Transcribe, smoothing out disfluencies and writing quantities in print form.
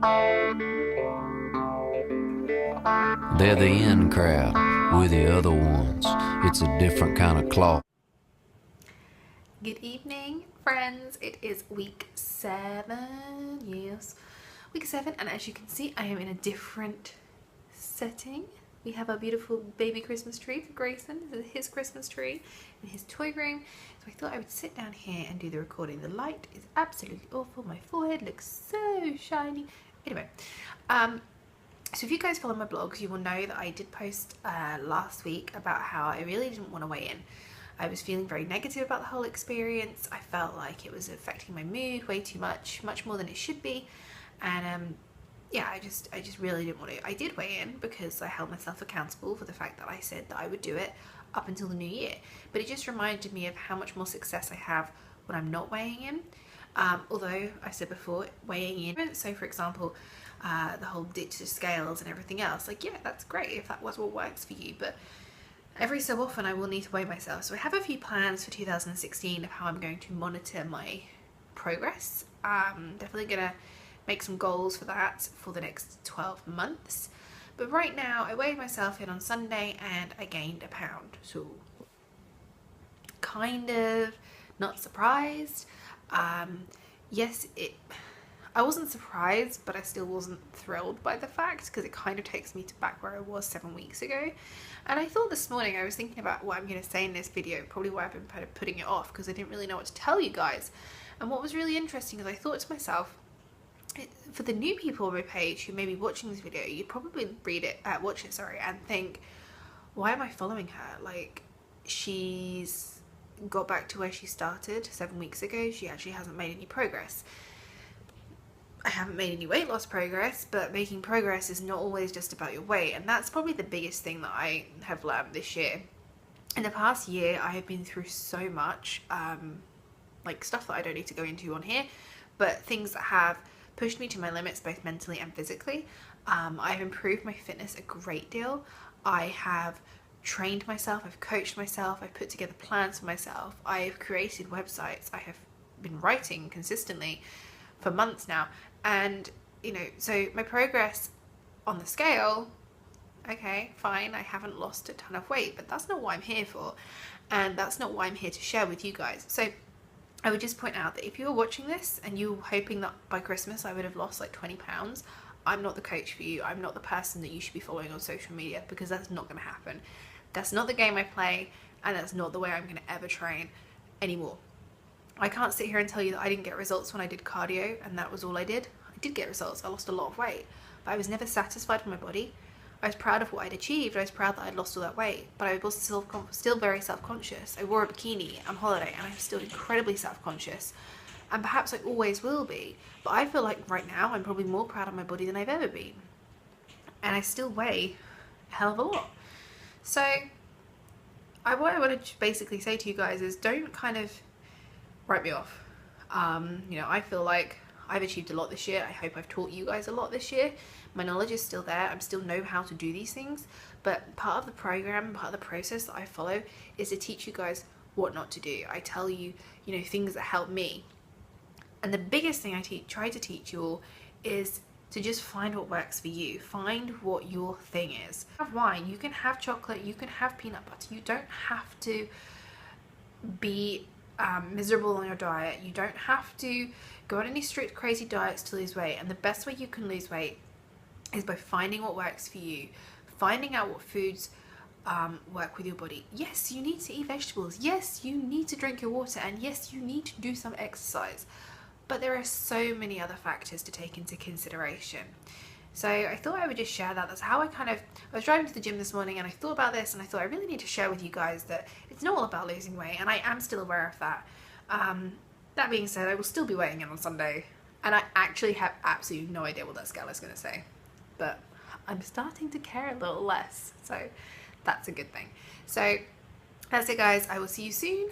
They're the in crowd, we're the other ones. It's a different kind of cloth. Good evening, friends. It is week 7. Yes, week 7, and as you can see, I am in a different setting. We have our beautiful baby Christmas tree for Grayson. This is his Christmas tree in his toy room. So I thought I would sit down here and do the recording. The light is absolutely awful. My forehead looks so shiny. Anyway, so if you guys follow my blogs, you will know that I did post last week about how I really didn't want to weigh in. I was feeling very negative about the whole experience. I felt like it was affecting my mood way too much more than it should be. And yeah, I just really didn't want to. I did weigh in because I held myself accountable for the fact that I said that I would do it up until the new year. But it just reminded me of how much more success I have when I'm not weighing in. Although I said before, weighing in. So for example, the whole ditch the scales and everything else, like, yeah, that's great if that was what works for you, but every so often I will need to weigh myself. So I have a few plans for 2016 of how I'm going to monitor my progress. Definitely gonna make some goals for that for the next 12 months. But right now I weighed myself in on Sunday and I gained a pound. So kind of not surprised. Yes, I wasn't surprised, but I still wasn't thrilled by the fact, because it kind of takes me to back where I was 7 weeks ago. And I thought this morning, I was thinking about what I'm going to say in this video, probably why I've been kind of putting it off, because I didn't really know what to tell you guys. And what was really interesting is I thought to myself, for the new people on my page who may be watching this video, you'd probably watch it, and think, why am I following her? Like, she's got back to where she started 7 weeks ago. She actually hasn't made any progress. I haven't made any weight loss progress, but making progress is not always just about your weight, and that's probably the biggest thing that I have learned this year. In the past year, I have been through so much, like stuff that I don't need to go into on here, but things that have pushed me to my limits both mentally and physically. I've improved my fitness a great deal. I have trained myself, I've coached myself, I've put together plans for myself, I've created websites, I have been writing consistently for months now, and you know, so my progress on the scale, okay, fine, I haven't lost a ton of weight, but that's not what I'm here for, and that's not what I'm here to share with you guys. So I would just point out that if you were watching this and you were hoping that by Christmas I would have lost like 20 pounds, I'm not the coach for you. I'm not the person that you should be following on social media, because that's not going to happen. That's not the game I play, and that's not the way I'm going to ever train anymore. I can't sit here and tell you that I didn't get results when I did cardio and that was all I did. I did get results. I lost a lot of weight, but I was never satisfied with my body. I was proud of what I'd achieved. I was proud that I'd lost all that weight, but I was still very self-conscious. I wore a bikini on holiday and I'm still incredibly self-conscious, and perhaps I always will be, but I feel like right now I'm probably more proud of my body than I've ever been, and I still weigh a hell of a lot. So what I want to basically say to you guys is, don't kind of write me off. You know, I feel like I've achieved a lot this year. I hope I've taught you guys a lot this year. My knowledge is still there. I still know how to do these things, but part of the program, part of the process that I follow is to teach you guys what not to do. I tell you, you know, things that help me. And the biggest thing I try to teach you all is to just find what works for you. Find what your thing is. Have wine, you can have chocolate, you can have peanut butter. You don't have to be miserable on your diet. You don't have to go on any strict crazy diets to lose weight, and the best way you can lose weight is by finding what works for you, finding out what foods work with your body. Yes, you need to eat vegetables, yes, you need to drink your water, and yes, you need to do some exercise, but there are so many other factors to take into consideration. So I thought I would just share that. That's how I was driving to the gym this morning and I thought about this, and I thought I really need to share with you guys that it's not all about losing weight, and I am still aware of that. That being said, I will still be weighing in on Sunday, and I actually have absolutely no idea what that scale is going to say, but I'm starting to care a little less, so that's a good thing. So that's it guys, I will see you soon.